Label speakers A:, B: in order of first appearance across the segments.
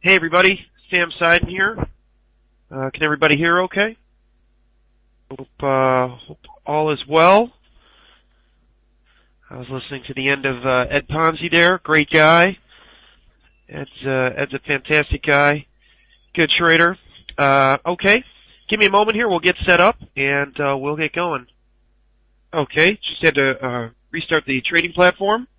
A: Hey everybody, Sam Seiden here. Can everybody hear okay? Hope all is well. I was listening to the end of Ed Ponzi there. Great guy. Ed's a fantastic guy. Good trader. Okay, give me a moment here. We'll get set up and we'll get going. Okay, just had to restart the trading platform.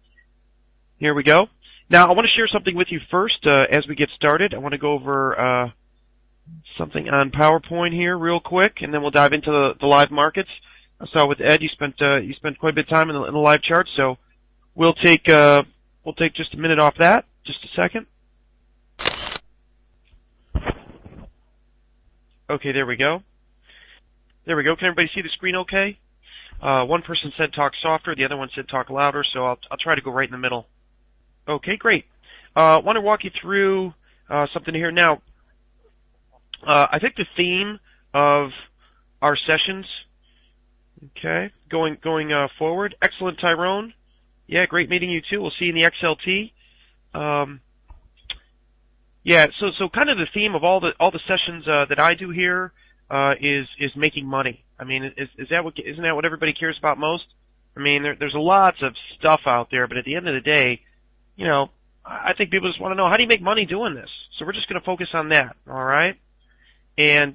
A: Here we go. Now, I want to share something with you first as we get started. I want to go over something on PowerPoint here real quick, and then we'll dive into the live markets. I saw with Ed you spent quite a bit of time in the live chart, so we'll take just a minute off that. Just a second. Okay, there we go. There we go. Can everybody see the screen okay? One person said talk softer, the other one said talk louder, so I'll try to go right in the middle. Okay, great. I want to walk you through something here. Now, I think the theme of our sessions, okay, going forward. Excellent, Tyrone. Yeah, great meeting you too. We'll see you in the XLT. Yeah, so kind of the theme of all the sessions that I do here is making money. I mean, isn't that what everybody cares about most? I mean, there's lots of stuff out there, but at the end of the day, you know, I think people just want to know, how do you make money doing this? So we're just going to focus on that, all right? And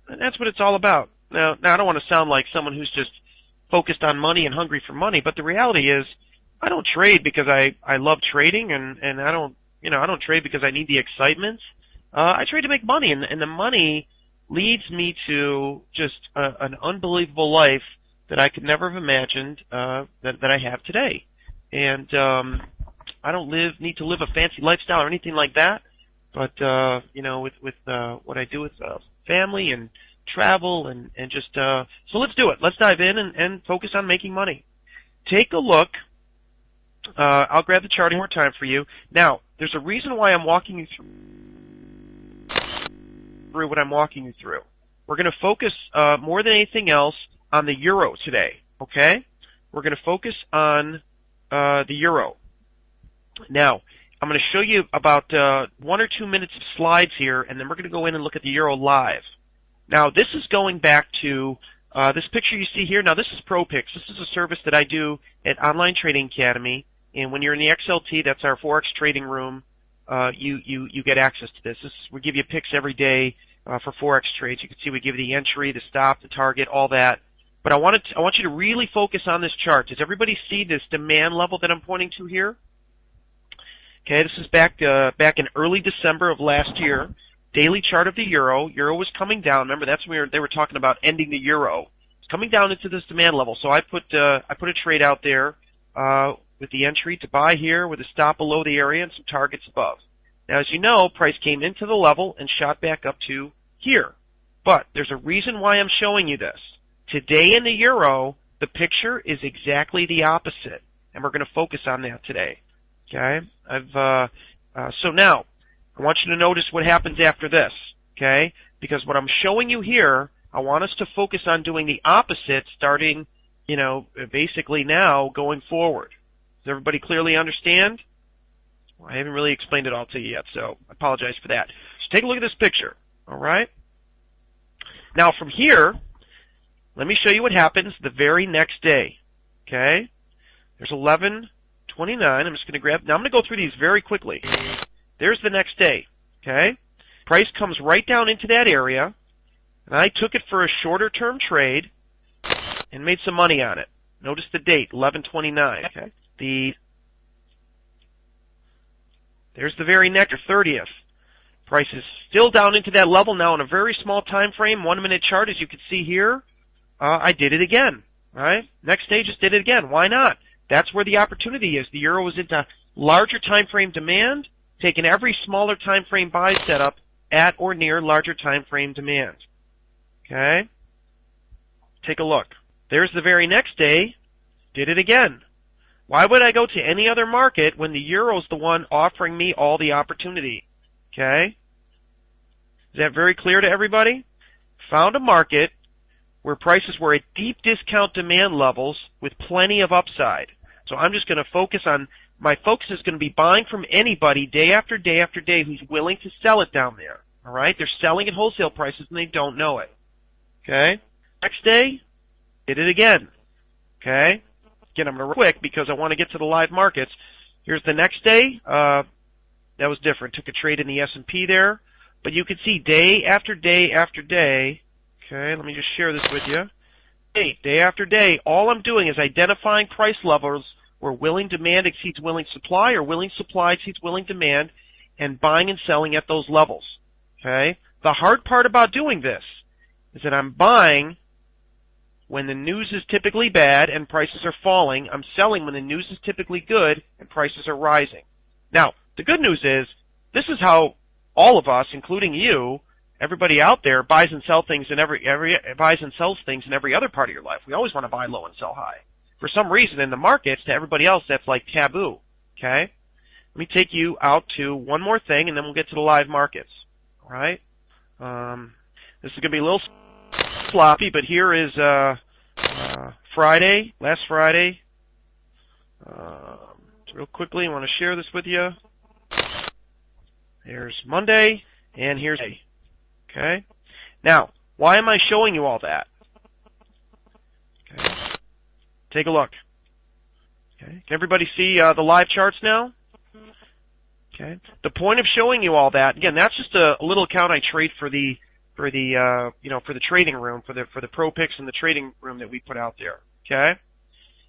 A: that's what it's all about. Now, I don't want to sound like someone who's just focused on money and hungry for money, but the reality is, I don't trade because I love trading, and I don't trade because I need the excitement. I trade to make money, and the money leads me to just an unbelievable life that I could never have imagined that I have today. And I don't need to live a fancy lifestyle or anything like that, but you know, with what I do with family and travel and just so let's do it. Let's dive in and focus on making money. Take a look. I'll grab the chart one more time for you. Now, there's a reason why I'm walking you through what I'm walking you through. We're going to focus more than anything else on the euro today. Okay? We're going to focus on the euro. Now, I'm going to show you about 1 or 2 minutes of slides here, and then we're going to go in and look at the euro live. Now, this is going back to this picture you see here. Now, this is ProPix. This is a service that I do at Online Trading Academy, and when you're in the XLT, that's our Forex trading room, you get access to this. We give you picks every day for Forex trades. You can see we give you the entry, the stop, the target, all that. But I want you to really focus on this chart. Does everybody see this demand level that I'm pointing to here? Okay, this is back in early December of last year. Daily chart of the euro. Euro was coming down. Remember, that's when they were talking about ending the euro. It's coming down into this demand level. So I put a trade out there with the entry to buy here, with a stop below the area and some targets above. Now, as you know, price came into the level and shot back up to here. But there's a reason why I'm showing you this. Today in the euro, the picture is exactly the opposite, and we're going to focus on that today. Okay, so now I want you to notice what happens after this. Okay, because what I'm showing you here, I want us to focus on doing the opposite, starting, you know, basically now going forward. Does everybody clearly understand? Well, I haven't really explained it all to you yet, so I apologize for that. So take a look at this picture. All right. Now from here, let me show you what happens the very next day. Okay, there's 11:29. I'm just going to grab. Now I'm going to go through these very quickly. There's the next day. Okay, price comes right down into that area, and I took it for a shorter term trade and made some money on it. Notice the date, 11:29. Okay, there's the very next 30th. Price is still down into that level now in a very small time frame, 1 minute chart, as you can see here. I did it again. All right, next day just did it again. Why not? That's where the opportunity is. The euro was into larger time frame demand, taking every smaller time frame buy setup at or near larger time frame demand. Okay? Take a look. There's the very next day. Did it again. Why would I go to any other market when the euro's the one offering me all the opportunity? Okay? Is that very clear to everybody? Found a market where prices were at deep discount demand levels with plenty of upside. So I'm just going to focus on my focus is going to be buying from anybody day after day after day who's willing to sell it down there. All right? They're selling at wholesale prices and they don't know it. Okay? Next day, did it again. Okay? Again, I'm going to quick because I want to get to the live markets. Here's the next day. That was different. Took a trade in the S&P there. But you can see day after day after day. Okay, let me just share this with you. Day after day, all I'm doing is identifying price levels where willing demand exceeds willing supply or willing supply exceeds willing demand and buying and selling at those levels. Okay? The hard part about doing this is that I'm buying when the news is typically bad and prices are falling. I'm selling when the news is typically good and prices are rising. Now, the good news is this is how all of us, including you, everybody out there, buys and sells things in every other part of your life. We always want to buy low and sell high. For some reason in the markets, to everybody else, that's like taboo. Okay? Let me take you out to one more thing, and then we'll get to the live markets. All right? This is going to be a little sloppy, but here is Friday, last Friday. Real quickly, I want to share this with you. Here's Monday, and here's Monday. Okay? Now, why am I showing you all that? Okay. Take a look. Okay. Can everybody see the live charts now? Okay. The point of showing you all that, again, that's just a little account I trade for the trading room, for the pro picks in the trading room that we put out there. Okay?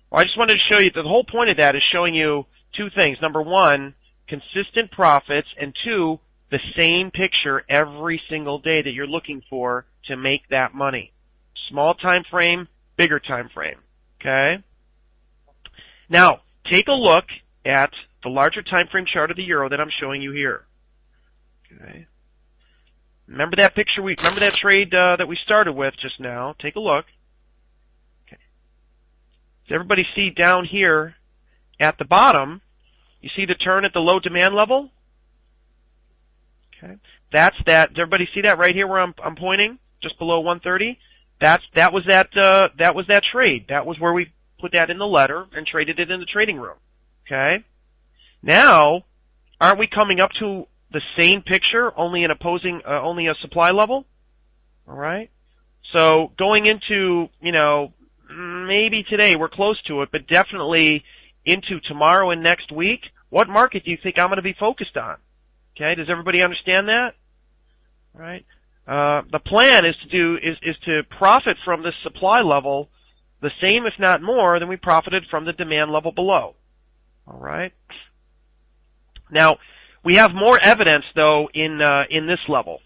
A: Well, I just wanted to show you that the whole point of that is showing you two things. Number one, consistent profits, and two, the same picture every single day that you're looking for to make that money. Small time frame, bigger time frame. Okay? Now, take a look at the larger time frame chart of the euro that I'm showing you here. Okay? Remember that picture remember that trade that we started with just now? Take a look. Okay. Does everybody see down here at the bottom, you see the turn at the low demand level? Okay. That's that. Does everybody see that right here where I'm pointing? Just below 130? That was that trade. That was where we put that in the letter and traded it in the trading room. Okay? Now, aren't we coming up to the same picture, only a supply level? All right? So going into, maybe today we're close to it, but definitely into tomorrow and next week, what market do you think I'm going to be focused on? Okay, does everybody understand that? All right. The plan is to profit from this supply level the same, if not more, than we profited from the demand level below. All right. Now, we have more evidence, though, in this level.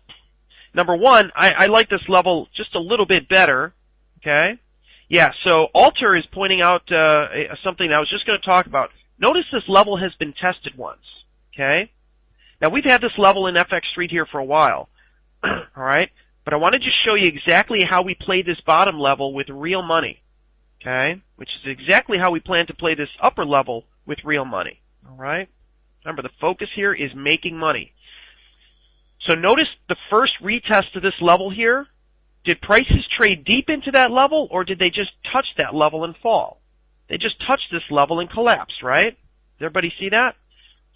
A: Number one, I like this level just a little bit better. Okay? Yeah, so Alter is pointing out something I was just going to talk about. Notice this level has been tested once. Okay? Now, we've had this level in FX Street here for a while. All right? But I want to just show you exactly how we played this bottom level with real money. Okay? Which is exactly how we plan to play this upper level with real money. All right? Remember, the focus here is making money. So notice the first retest of this level here. Did prices trade deep into that level, or did they just touch that level and fall? They just touched this level and collapsed, right? Does everybody see that?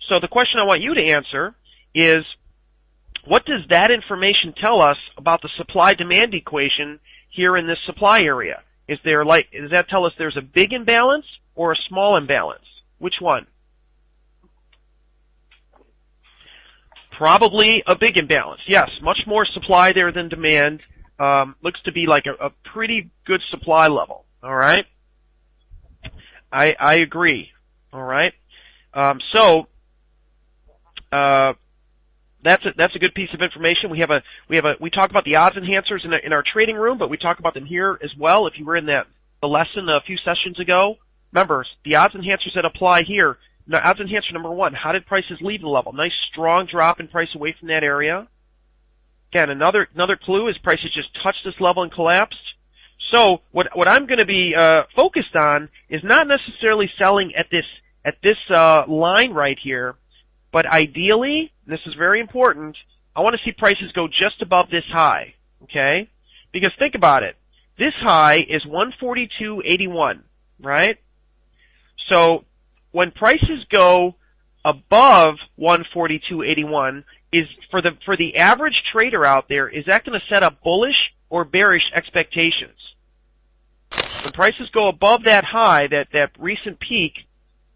A: So the question I want you to answer is, what does that information tell us about the supply-demand equation here in this supply area? Does that tell us there's a big imbalance or a small imbalance? Which one? Probably a big imbalance. Yes, much more supply there than demand. Looks to be like a pretty good supply level. All right? I agree. All right? That's a good piece of information. We talk about the odds enhancers in our trading room, but we talk about them here as well. If you were in the lesson a few sessions ago, remember the odds enhancers that apply here. Now, odds enhancer number one: how did prices leave the level? Nice strong drop in price away from that area. Again, another clue is prices just touched this level and collapsed. So what I'm going to be focused on is not necessarily selling at this line right here. But ideally, this is very important, I want to see prices go just above this high, okay? Because think about it. This high is 142.81, right? So when prices go above 142.81, is for the average trader out there, is that going to set up bullish or bearish expectations? When prices go above that high, that recent peak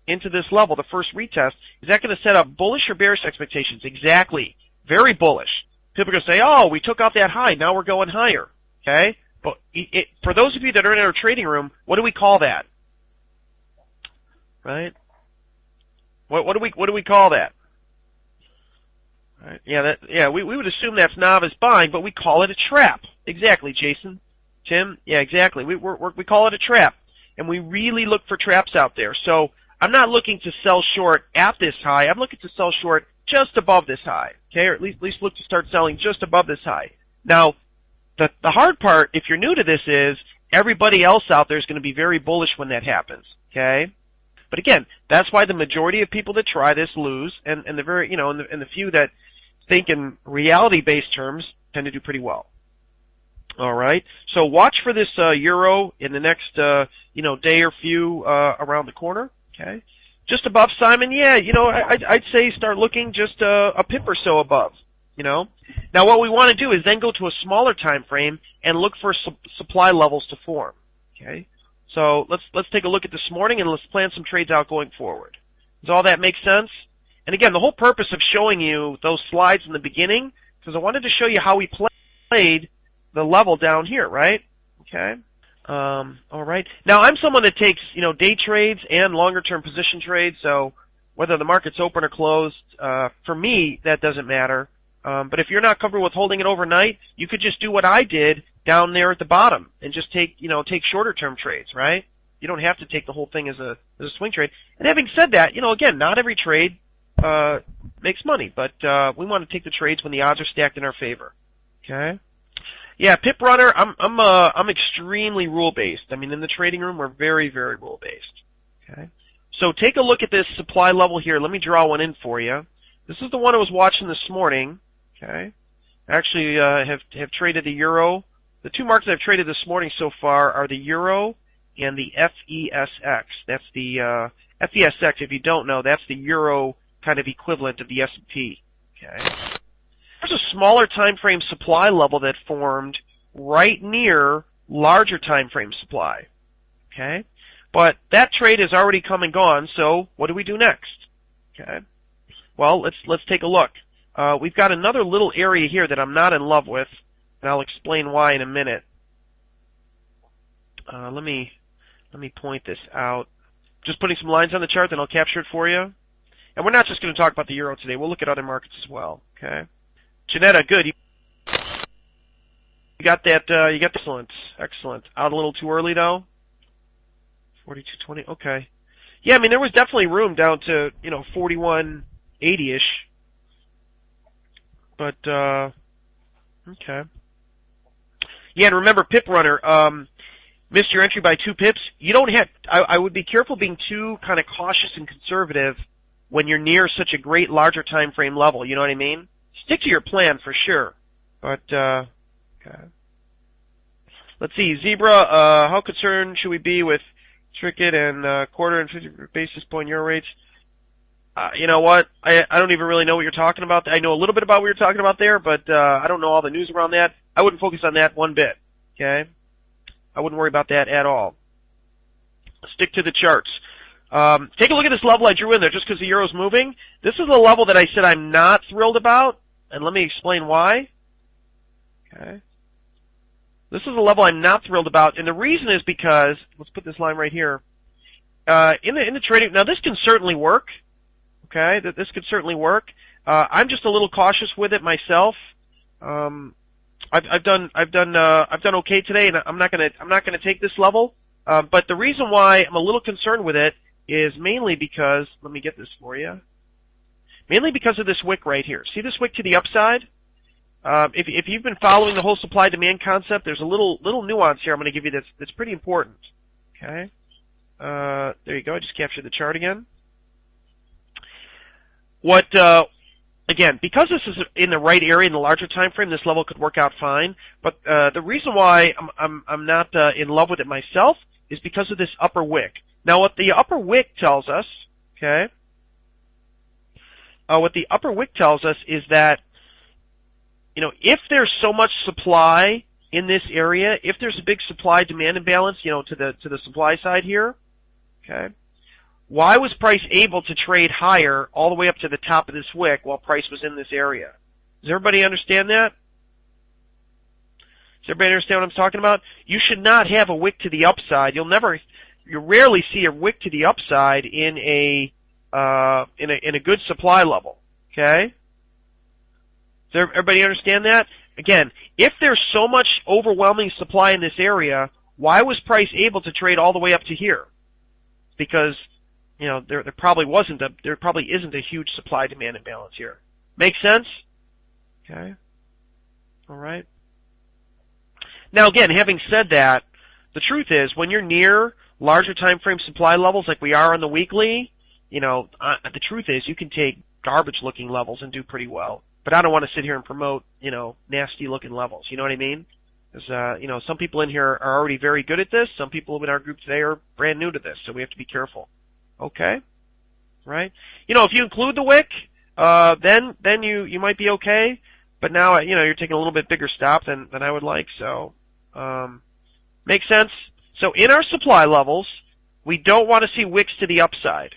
A: into this level, the first retest, is that going to set up bullish or bearish expectations? Exactly. Very bullish. People are going to say, oh, we took out that high, now we're going higher. Okay? But for those of you that are in our trading room, what do we call that? Right? What do we call that? Right. We would assume that's novice buying, but we call it a trap. Exactly, Jason. Tim? Yeah, exactly. We call it a trap. And we really look for traps out there. So I'm not looking to sell short at this high. I'm looking to sell short just above this high. Okay? Or at least look to start selling just above this high. Now, the hard part, if you're new to this, is everybody else out there is going to be very bullish when that happens. Okay? But again, that's why the majority of people that try this lose, and the very, and the few that think in reality-based terms tend to do pretty well. All right. So watch for this euro in the next day or few around the corner. Okay. Just above Simon, yeah. I'd say start looking just a pip or so above. Now what we want to do is then go to a smaller time frame and look for supply levels to form. Okay. So let's take a look at this morning and let's plan some trades out going forward. Does all that make sense? And again, the whole purpose of showing you those slides in the beginning, because I wanted to show you how we played the level down here, right? Okay. All right. Now I'm someone that takes day trades and longer term position trades. So whether the market's open or closed, for me that doesn't matter. But if you're not comfortable with holding it overnight, you could just do what I did down there at the bottom and just take shorter term trades, right? You don't have to take the whole thing as a swing trade. And having said that, again, not every trade makes money, but we want to take the trades when the odds are stacked in our favor. Okay. Yeah, Pip Runner, I'm extremely rule based. I mean, in the trading room, we're very, very rule based. Okay. So take a look at this supply level here. Let me draw one in for you. This is the one I was watching this morning. Okay. Actually, have traded the euro. The two markets I've traded this morning so far are the euro and the FESX. That's the FESX. If you don't know, that's the euro kind of equivalent of the S&P. Okay. There's a smaller time frame supply level that formed right near larger time frame supply. Okay. But that trade has already come and gone. So what do we do next? Okay. Well, let's take a look. We've got another little area here that I'm not in love with, and I'll explain why in a minute. Let me point this out. Just putting some lines on the chart, then I'll capture it for you. And we're not just going to talk about the euro today. We'll look at other markets as well. Okay. Janetta, good. You got that? You got excellent. Out a little too early though. 42.20. Okay. Yeah, I mean there was definitely room down to 41.80ish. But okay. Yeah, and remember, Pip Runner, missed your entry by 2 pips. You don't have. I would be careful being too kind of cautious and conservative when you're near such a great larger time frame level. You know what I mean? Stick to your plan for sure. But okay. Let's see, Zebra. How concerned should we be with Tricket and quarter and 50 basis point euro rates? You know what? I don't even really know what you're talking about. I know a little bit about what you're talking about there, but I don't know all the news around that. I wouldn't focus on that one bit. Okay? I wouldn't worry about that at all. Stick to the charts. Take a look at this level I drew in there just because the euro's moving. This is a level that I said I'm not thrilled about, and let me explain why. Okay. This is a level I'm not thrilled about, and the reason is because, let's put this line right here. In the trading, now this can certainly work. Okay, this could certainly work. I'm just a little cautious with it myself. I've done okay today, and I'm not gonna take this level. But the reason why I'm a little concerned with it is mainly because, let me get this for you. Mainly because of this wick right here. See this wick to the upside? If you've been following the whole supply-demand concept, there's a little nuance here I'm going to give you that's pretty important. Okay. There you go. I just captured the chart again. Again, because this is in the right area in the larger time frame, this level could work out fine. But the reason why I'm not in love with it myself is because of this upper wick. Now, what the upper wick tells us, Okay. What the upper wick tells us is that, if there's so much supply in this area, if there's a big supply-demand imbalance, to the supply side here, okay, why was price able to trade higher all the way up to the top of this wick while price was in this area? Does everybody understand that? Does everybody understand what I'm talking about? You should not have a wick to the upside. You rarely see a wick to the upside in a good supply level. Okay? Does everybody understand that? Again, if there's so much overwhelming supply in this area, why was price able to trade all the way up to here? Because there probably isn't a huge supply demand imbalance here. Make sense? Okay. All right. Now again, having said that, the truth is when you're near larger time frame supply levels like we are on the weekly, the truth is you can take garbage looking levels and do pretty well. But I don't want to sit here and promote, nasty looking levels. You know what I mean? Because, some people in here are already very good at this. Some people in our group today are brand new to this, so we have to be careful. Okay? Right? If you include the wick, then you might be okay. But now, you're taking a little bit bigger stop than I would like, so, makes sense? So in our supply levels, we don't want to see wicks to the upside.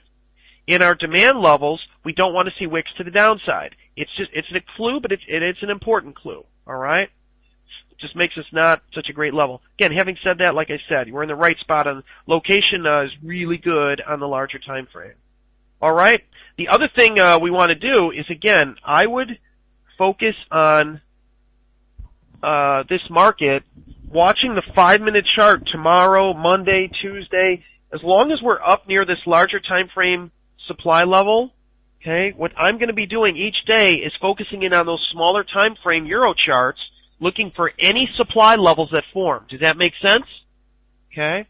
A: In our demand levels, we don't want to see wicks to the downside. It's a clue, but it's an important clue. All right? It just makes us not such a great level. Again, having said that, like I said, we're in the right spot on location is really good on the larger time frame. All right? The other thing we want to do is, again, I would focus on this market, watching the 5-minute chart tomorrow, Monday, Tuesday. As long as we're up near this larger time frame supply level, okay, what I'm going to be doing each day is focusing in on those smaller time frame Euro charts, looking for any supply levels that form. Does that make sense? Okay.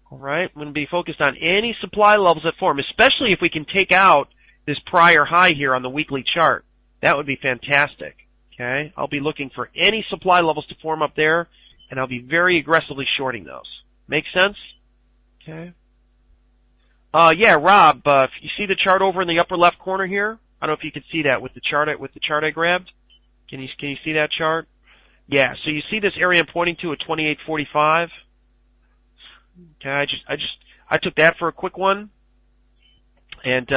A: All right. I'm going to be focused on any supply levels that form, especially if we can take out this prior high here on the weekly chart. That would be fantastic. Okay. I'll be looking for any supply levels to form up there, and I'll be very aggressively shorting those. Make sense? Okay. Yeah, Rob, if you see the chart over in the upper left corner here? I don't know if you can see that with the chart I grabbed. Can you see that chart? Yeah, so you see this area I'm pointing to at 28.45? Okay, I took that for a quick one. And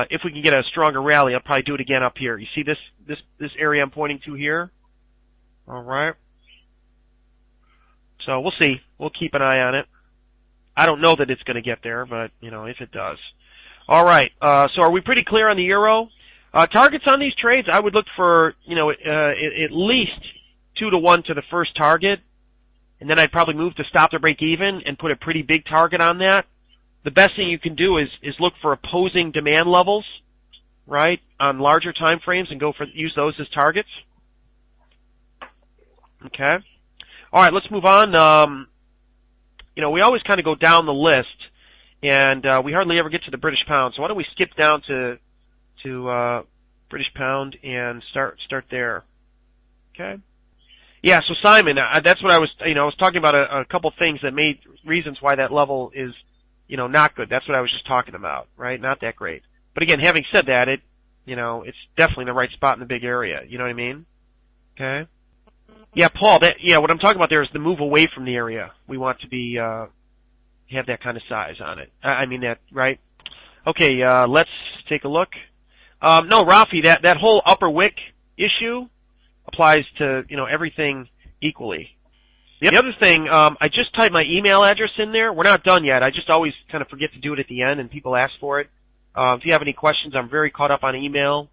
A: if we can get a stronger rally, I'll probably do it again up here. You see this area I'm pointing to here? All right. So we'll see. We'll keep an eye on it. I don't know that it's going to get there, but, if it does. All right, so are we pretty clear on the euro? Targets on these trades, I would look for, at least 2-to-1 to the first target, and then I'd probably move to stop to break even and put a pretty big target on that. The best thing you can do is look for opposing demand levels, right, on larger time frames and use those as targets. Okay. All right, let's move on. We always kind of go down the list, and we hardly ever get to the British pound. So why don't we skip down to British pound and start there? Okay. Yeah. So Simon, that's what I was talking about a couple things that made reasons why that level is not good. That's what I was just talking about, right? Not that great. But again, having said that, it's definitely in the right spot in the big area. You know what I mean? Okay. Yeah, Paul, what I'm talking about there is the move away from the area. We want to be, have that kind of size on it. I mean that, right? Okay, let's take a look. No, Rafi, that whole upper wick issue applies to, everything equally. The other thing, I just typed my email address in there. We're not done yet. I just always kind of forget to do it at the end and people ask for it. If you have any questions, I'm very caught up on email.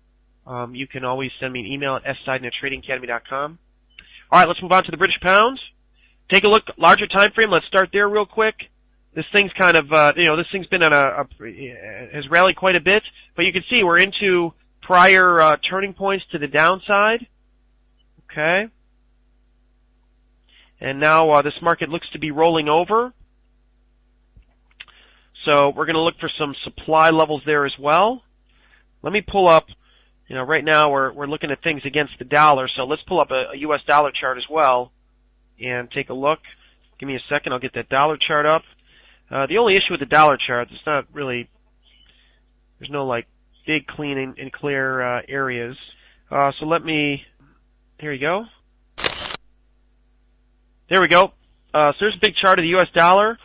A: You can always send me an email at seiden@tradingacademy.com. All right, let's move on to the British pound. Take a look, larger time frame. Let's start there real quick. This thing's kind of, this thing's been on has rallied quite a bit, but you can see we're into prior turning points to the downside. Okay. And now this market looks to be rolling over. So we're going to look for some supply levels there as well. Let me pull up. Right now we're looking at things against the dollar, so let's pull up a U.S. dollar chart as well and take a look. Give me a second, I'll get that dollar chart up. The only issue with the dollar chart, it's not really There's no like big clean and clear areas. So let me, here you go. There we go. So there's a big chart of the U.S. dollar.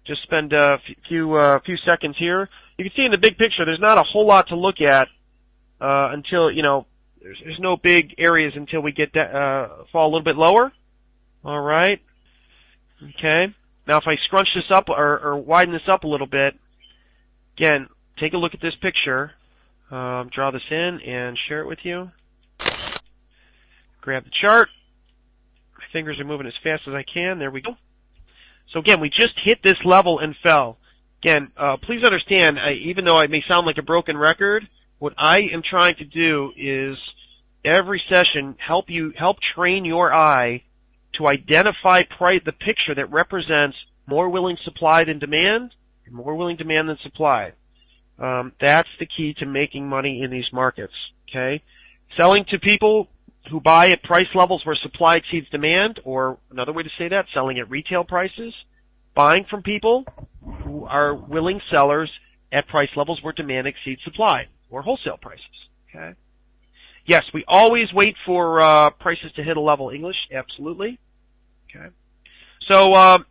A: Just spend a few seconds here. You can see in the big picture, there's not a whole lot to look at until, there's no big areas until we get fall a little bit lower. All right. Okay. Now, if I scrunch this up or widen this up a little bit, again, take a look at this picture. Draw this in and share it with you. Grab the chart. My fingers are moving as fast as I can. There we go. So again, we just hit this level and fell. Again, please understand, even though I may sound like a broken record, what I am trying to do is every session help train your eye to identify the picture that represents more willing supply than demand and more willing demand than supply. That's the key to making money in these markets. Okay, selling to people who buy at price levels where supply exceeds demand, or another way to say that, selling at retail prices, buying from people who are willing sellers at price levels where demand exceeds supply, or wholesale prices. Okay. Yes, we always wait for prices to hit a level. English, absolutely. Okay. So,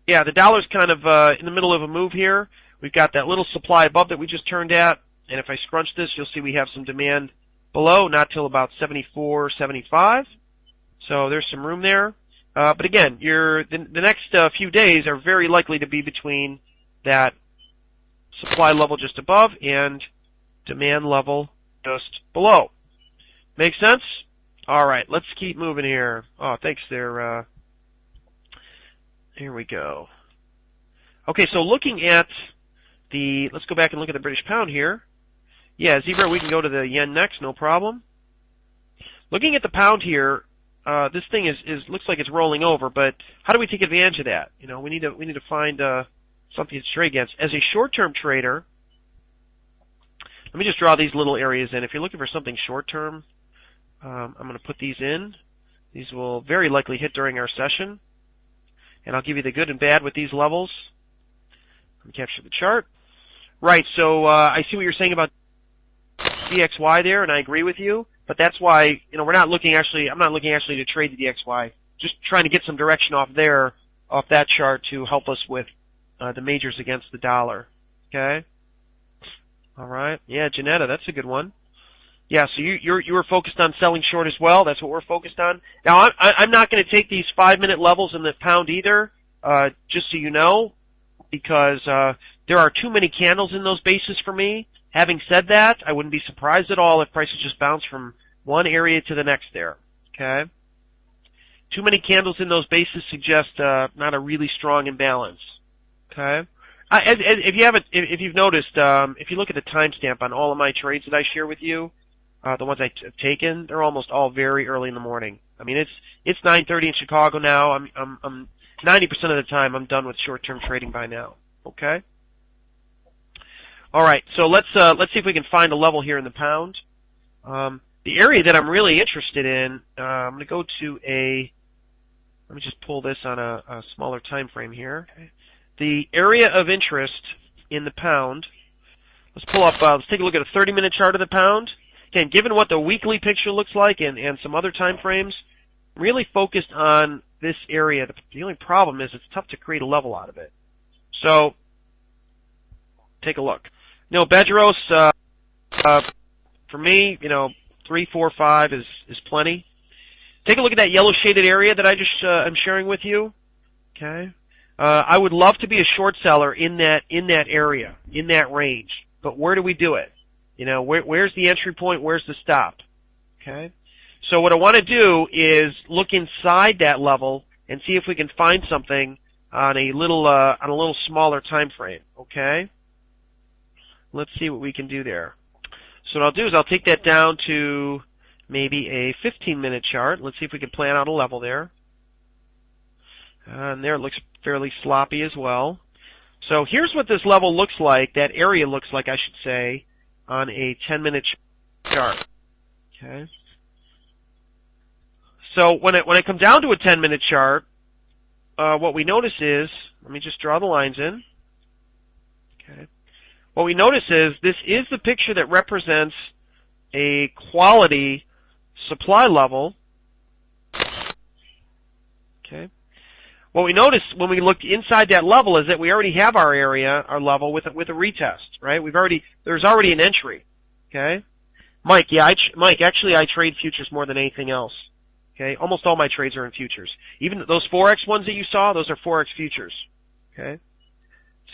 A: yeah, the dollar's kind of in the middle of a move here. We've got that little supply above that we just turned at, and if I scrunch this, you'll see we have some demand below, not till about 74, 75. So there's some room there. But again, the next few days are very likely to be between that supply level just above and demand level just below. Make sense? All right, let's keep moving here. Oh, thanks there. Here we go. Okay, so looking at let's go back and look at the British pound here. Yeah, Zebra, we can go to the yen next, no problem. Looking at the pound here, this thing looks like it's rolling over, but how do we take advantage of that? We need to find something to trade against. As a short-term trader, let me just draw these little areas in. If you're looking for something short-term, I'm going to put these in. These will very likely hit during our session, and I'll give you the good and bad with these levels. Let me capture the chart. Right, so I see what you're saying about DXY there, and I agree with you. But that's why, I'm not looking to trade the DXY. Just trying to get some direction off that chart to help us with the majors against the dollar. Okay. All right. Yeah, Janetta, that's a good one. Yeah, so you were focused on selling short as well. That's what we're focused on. Now, I'm not going to take these 5-minute levels in the pound either, just so you know, because there are too many candles in those bases for me. Having said that, I wouldn't be surprised at all if prices just bounce from one area to the next there. Okay? Too many candles in those bases suggest not a really strong imbalance. Okay? If you've noticed, if you look at the timestamp on all of my trades that I share with you, the ones I've taken, they're almost all very early in the morning. I mean, it's 9:30 in Chicago now. I'm 90% of the time I'm done with short-term trading by now. Okay? All right, so let's see if we can find a level here in the pound. The area that I'm really interested in, I'm going to go to let me just pull this on a smaller time frame here. Okay. The area of interest in the pound, let's take a look at a 30-minute chart of the pound. Again, given what the weekly picture looks like and some other time frames, really focused on this area. The only problem is it's tough to create a level out of it. So, take a look. Bedros, for me, 3, 4, 5 is plenty. Take a look at that yellow shaded area that I just am sharing with you. Okay, I would love to be a short seller in that area, in that range. But where do we do it? Where's the entry point? Where's the stop? Okay, so what I want to do is look inside that level and see if we can find something on a little smaller time frame. Okay. Let's see what we can do there. So what I'll do is I'll take that down to maybe a 15-minute chart. Let's see if we can plan out a level there. And there it looks fairly sloppy as well. So here's what this level looks like, that area looks like, I should say, on a 10-minute chart. Okay. So when I come down to a 10-minute chart, what we notice is, let me just draw the lines in. Okay. what we notice is this is the picture that represents a quality supply level. Okay. What we notice when we look inside that level is that we already have our area, our level with a retest, right? There's already an entry. Okay. Mike, Mike, actually I trade futures more than anything else. Okay. Almost all my trades are in futures. Even those Forex ones that you saw, those are Forex futures. Okay.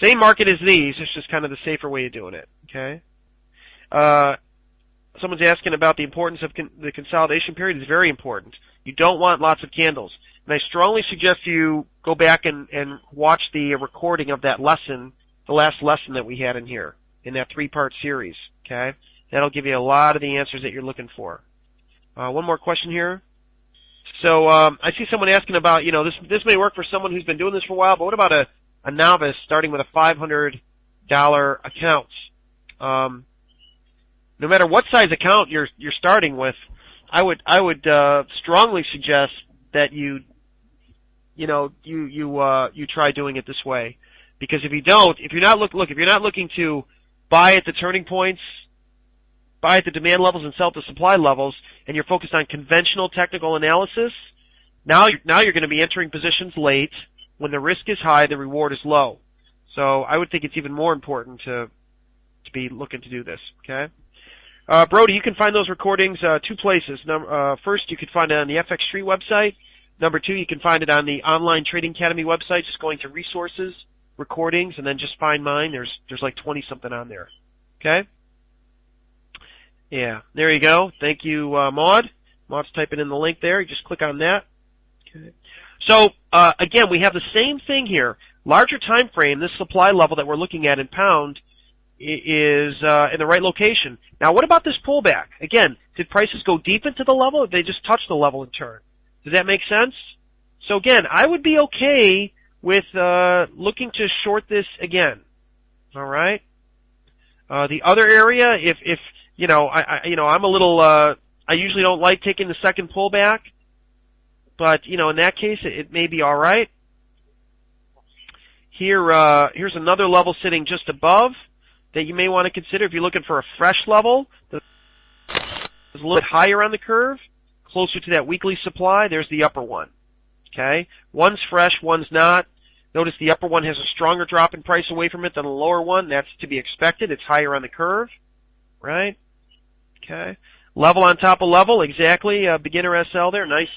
A: Same market as these, it's just kind of the safer way of doing it. Okay. Someone's asking about the importance of the consolidation period. It's very important. You don't want lots of candles. And I strongly suggest you go back and watch the recording of that lesson, the last lesson that we had in here, in that 3-part series. Okay? That'll give you a lot of the answers that you're looking for. One more question here. So I see someone asking about, this may work for someone who's been doing this for a while, but what about a novice starting with a $500 account? No matter what size account you're starting with, I would strongly suggest that you try doing it this way, because if you're not looking to buy at the turning points, buy at the demand levels and sell at the supply levels, and you're focused on conventional technical analysis, now you're going to be entering positions late when the risk is high, the reward is low. So I would think it's even more important to be looking to do this. Okay. Brody, you can find those recordings 2 places. First, you can find it on the FX Tree website. Number 2, you can find it on the Online Trading Academy website. Just going to resources, recordings, and then just find mine. There's like 20-something on there. Okay? Yeah, there you go. Thank you, Maud. Maud's typing in the link there. You just click on that. Okay. So, again, we have the same thing here. Larger time frame, this supply level that we're looking at in pound, is in the right location. Now, what about this pullback? Again, did prices go deep into the level, or did they just touch the level and turn? Does that make sense? So again, I would be okay with looking to short this again. All right. The other area, if I'm a little, I usually don't like taking the second pullback, but in that case, it may be all right. Here's another level sitting just above that you may want to consider if you're looking for a fresh level. It's a little bit higher on the curve, closer to that weekly supply. There's the upper one. Okay? One's fresh, one's not. Notice the upper one has a stronger drop in price away from it than the lower one. That's to be expected. It's higher on the curve. Right? Okay. Level on top of level, exactly. Beginner SL there. Nice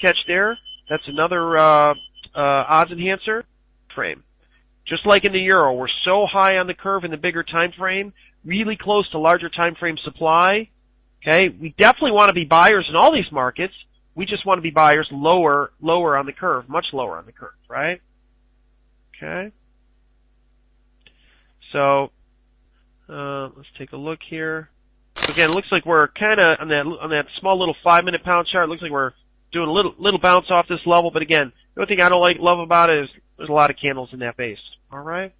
A: catch there. That's another odds enhancer frame. Just like in the euro, we're so high on the curve in the bigger time frame, really close to larger time frame supply. Okay, we definitely want to be buyers in all these markets. We just want to be buyers lower on the curve, much lower on the curve, right? Okay. So let's take a look here. Again, it looks like we're kind of on that small little 5-minute pound chart. It looks like we're doing a little bounce off this level, but again, the only thing I don't love about it is there's a lot of candles in that base. All right.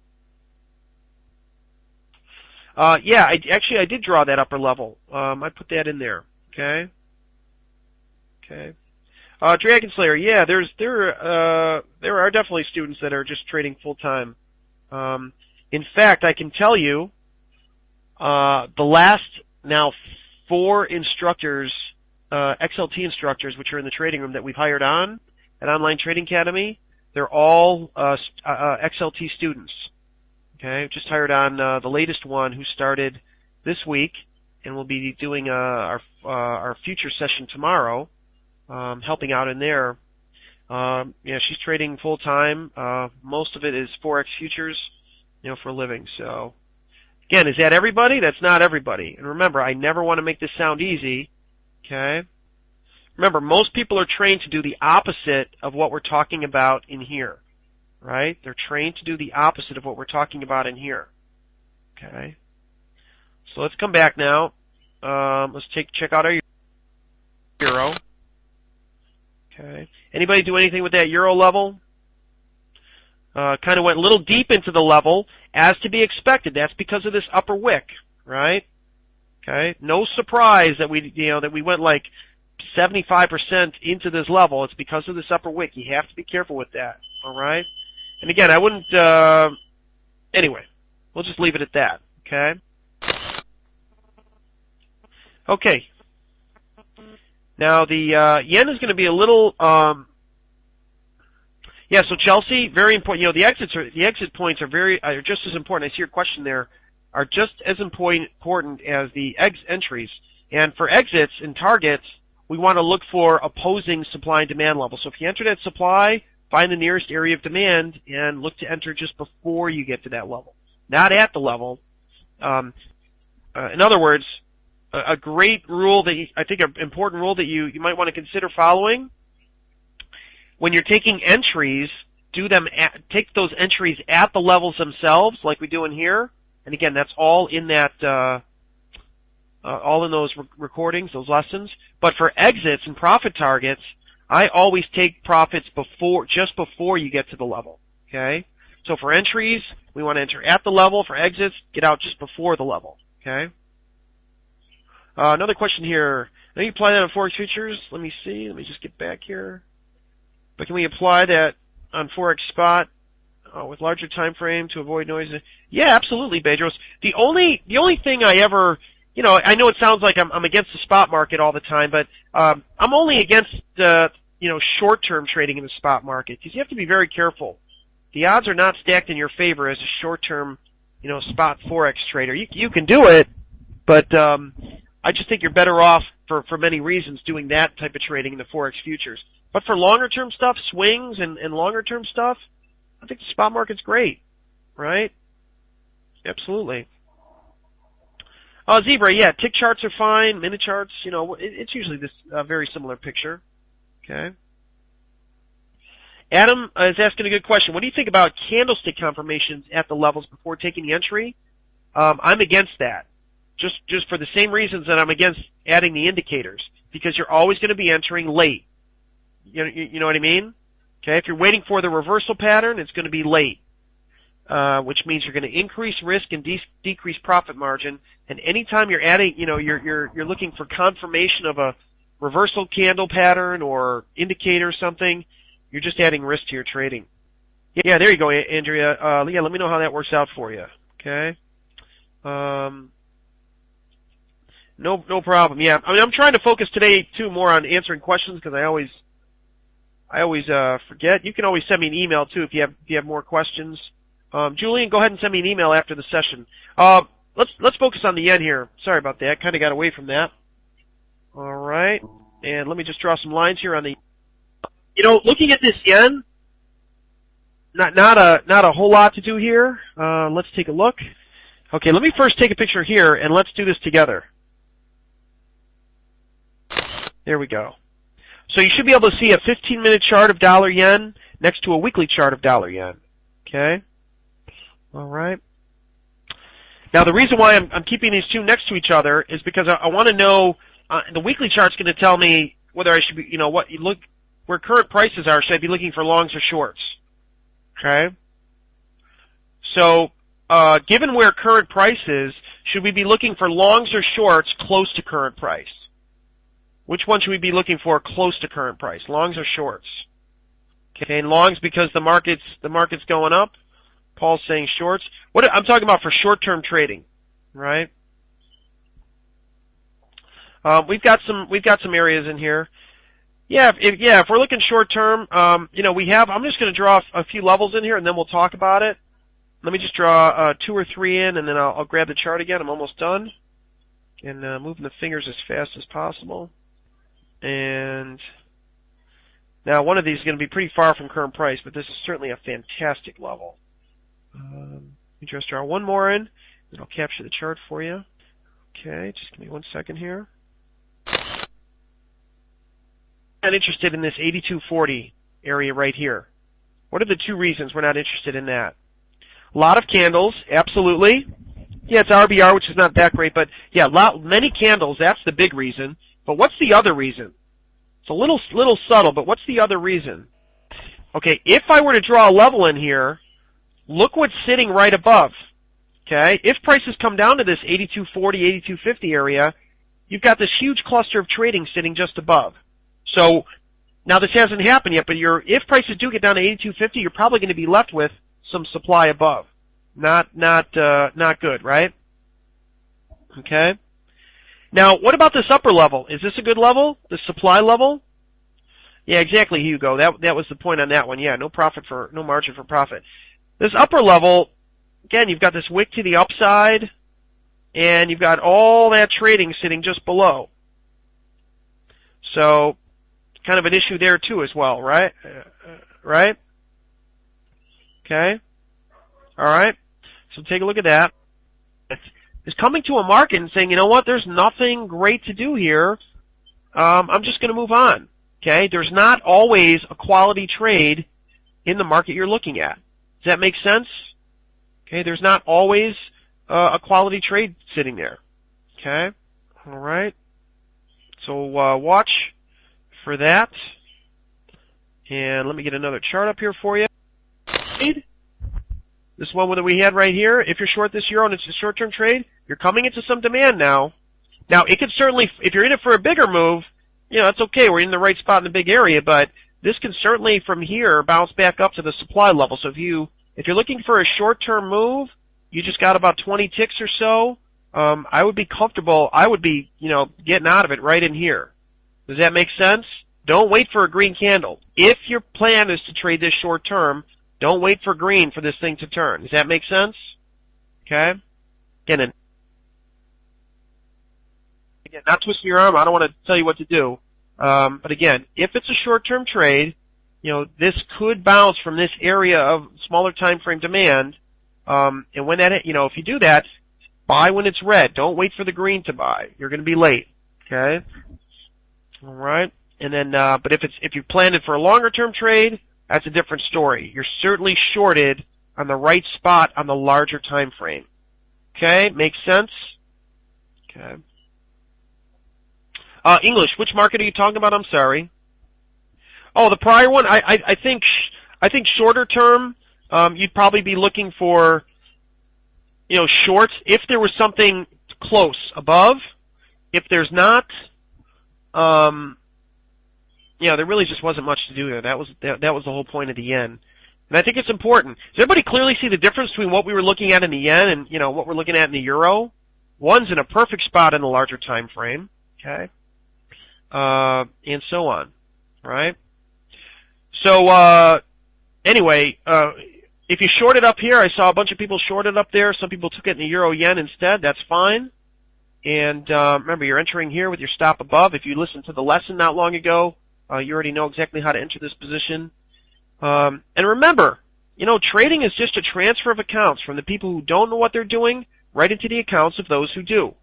A: Yeah, I did draw that upper level. I put that in there. Okay. Okay. Dragon Slayer. Yeah, there are definitely students that are just trading full time. In fact, I can tell you, the last now 4 instructors, XLT instructors, which are in the trading room that we've hired on at Online Trading Academy, they're all XLT students. Okay, just hired on the latest one who started this week, and we'll be doing our future session tomorrow, helping out in there. She's trading full time. Most of it is Forex futures, for a living. So, again, is that everybody? That's not everybody. And remember, I never want to make this sound easy. Okay. Remember, most people are trained to do the opposite of what we're talking about in here, right? They're trained to do the opposite of what we're talking about in here. Okay. So let's come back now. Let's check out our euro. Okay. Anybody do anything with that euro level? Kind of went a little deep into the level, as to be expected. That's because of this upper wick, right? Okay. No surprise that we went like 75% into this level. It's because of this upper wick. You have to be careful with that. All right. And again, I wouldn't. Anyway, we'll just leave it at that. Okay. Okay. Now the yen is going to be a little. Yeah. So Chelsea, very important. The exit points are just as important. I see your question there. Are just as important as the entries. And for exits and targets, we want to look for opposing supply and demand levels. So if you entered at supply, find the nearest area of demand and look to enter just before you get to that level, not at the level. In other words, a great rule I think an important rule that you might want to consider following when you're taking entries, take those entries at the levels themselves, like we do in here. And again, that's all in that, all in those recordings, those lessons. But for exits and profit targets, I always take profits just before you get to the level. Okay? So for entries, we want to enter at the level. For exits, get out just before the level. Okay? Another question here. I know you apply that on Forex futures. Let me see. Let me just get back here. But can we apply that on Forex spot with larger time frame to avoid noise? Yeah, absolutely, Bedros. The only thing I ever, I know it sounds like I'm against the spot market all the time, but I'm only against short-term trading in the spot market because you have to be very careful. The odds are not stacked in your favor as a short-term, spot Forex trader. You can do it, but I just think you're better off for many reasons doing that type of trading in the Forex futures. But for longer-term stuff, swings and longer-term stuff, I think the spot market's great, right? Absolutely. Zebra, yeah, tick charts are fine. Minute charts, it's usually this very similar picture. Okay. Adam is asking a good question. What do you think about candlestick confirmations at the levels before taking the entry? I'm against that. Just for the same reasons that I'm against adding the indicators, because you're always going to be entering late. You know what I mean? Okay, if you're waiting for the reversal pattern, it's going to be late, which means you're going to increase risk and decrease profit margin. And anytime you're adding, you're looking for confirmation of a reversal candle pattern or indicator or something, you're just adding risk to your trading. Yeah, there you go, Andrea. Yeah, let me know how that works out for you. Okay. No problem. Yeah, I mean, I'm trying to focus today too more on answering questions because I always forget. You can always send me an email too if you have more questions. Julian, go ahead and send me an email after the session. Let's focus on the yen here. Sorry about that. Kind of got away from that. All right, and let me just draw some lines here on the. Looking at this yen, not a whole lot to do here. Let's take a look. Okay, let me first take a picture here and let's do this together. There we go. So you should be able to see a 15-minute chart of dollar yen next to a weekly chart of dollar yen. Okay? All right. Now the reason why I'm keeping these two next to each other is because I want to know, the weekly chart's going to tell me whether I should be, where current prices are, should I be looking for longs or shorts? Okay? So, given where current price is, should we be looking for longs or shorts close to current price? Which one should we be looking for close to current price, longs or shorts? Okay, and longs because the market's going up. Paul's saying shorts. I'm talking about for short-term trading, right? We've got some areas in here. Yeah, if we're looking short-term, I'm just going to draw a few levels in here, and then we'll talk about it. Let me just draw 2 or 3 in, and then I'll grab the chart again. I'm almost done. And moving the fingers as fast as possible. And now one of these is going to be pretty far from current price, but this is certainly a fantastic level. Let me just draw one more in, and I'll capture the chart for you. Okay, just give me 1 second here. I'm not interested in this 8240 area right here. What are the 2 reasons we're not interested in that? A lot of candles, absolutely. Yeah, it's RBR, which is not that great, but yeah, many candles, that's the big reason. But what's the other reason? It's a little subtle, but what's the other reason? Okay, if I were to draw a level in here, look what's sitting right above. Okay, if prices come down to this 8240, 8250 area, you've got this huge cluster of trading sitting just above. So now this hasn't happened yet, but if prices do get down to 8250, you're probably going to be left with some supply above. Not good, right? Okay. Now, what about this upper level? Is this a good level? The supply level? Yeah, exactly, Hugo. That was the point on that one. Yeah, no margin for profit. This upper level, again, you've got this wick to the upside, and you've got all that trading sitting just below. So, kind of an issue there too as well, right? Right? Okay. All right. So take a look at that. It's coming to a market and saying, you know what? There's nothing great to do here. I'm just going to move on. Okay. There's not always a quality trade in the market you're looking at. Does that make sense? Okay. There's not always a quality trade sitting there. Okay. All right. So watch for that. And let me get another chart up here for you. This one that we had right here, if you're short this euro and it's a short-term trade, you're coming into some demand now. Now, it could certainly, if you're in it for a bigger move, you know, that's okay. We're in the right spot in the big area, but this can certainly, from here, bounce back up to the supply level. So if you're looking for a short-term move, you just got about 20 ticks or so, I would be comfortable. I would be, you know, getting out of it right in here. Does that make sense? Don't wait for a green candle. If your plan is to trade this short-term, don't wait for green for this thing to turn. Does that make sense? Okay? Again, not twisting your arm. I don't want to tell you what to do. But again, if it's a short-term trade, you know, this could bounce from this area of smaller time frame demand. And when that, you know, if you do that, buy when it's red. Don't wait for the green to buy. You're going to be late. Okay? All right? And then, but if you planned it for a longer-term trade, that's a different story. You're certainly shorted on the right spot on the larger time frame. Okay? Makes sense? Okay. English, which market are you talking about? I'm sorry. Oh, the prior one? I think shorter term, you'd probably be looking for, you know, shorts if there was something close above. If there's not, you know, there really just wasn't much to do there. That was the whole point of the yen. And I think it's important. Does everybody clearly see the difference between what we were looking at in the yen and, you know, what we're looking at in the euro? One's in a perfect spot in the larger time frame, okay? And so on, right? So, anyway, if you shorted up here, I saw a bunch of people shorted up there. Some people took it in the euro yen instead. That's fine. And remember, you're entering here with your stop above. If you listened to the lesson not long ago, you already know exactly how to enter this position. And remember, you know, trading is just a transfer of accounts from the people who don't know what they're doing right into the accounts of those who do.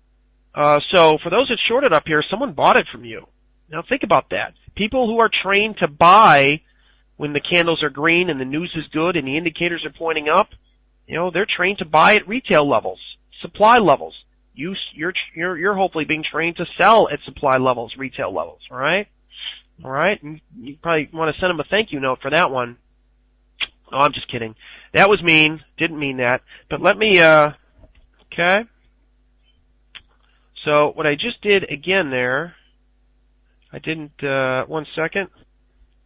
A: So for those that shorted up here, someone bought it from you. Now think about that. People who are trained to buy when the candles are green and the news is good and the indicators are pointing up, you know, they're trained to buy at retail levels, supply levels. You're hopefully being trained to sell at supply levels, retail levels, all right? All right? And you probably want to send them a thank you note for that one. Oh, I'm just kidding. That was mean. Didn't mean that. But let me, okay. So what I just did again there, I didn't, one second.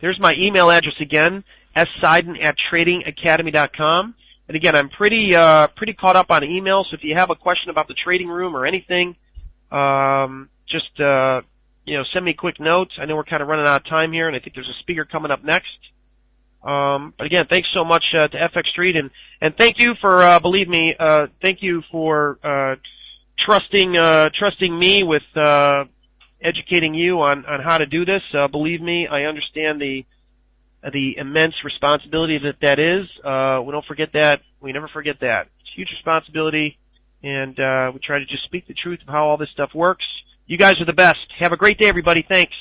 A: There's my email address again, sseiden@tradingacademy.com. And again, I'm pretty caught up on email, so if you have a question about the trading room or anything, just, you know, send me a quick note. I know we're kind of running out of time here, and I think there's a speaker coming up next. But again, thanks so much to FX Street, and thank you for, believe me, thank you for trusting me with educating you on how to do this. Believe me, I understand the immense responsibility that is. We don't forget that. We never forget that. It's a huge responsibility, and we try to just speak the truth of how all this stuff works. You guys are the best. Have a great day, everybody. Thanks.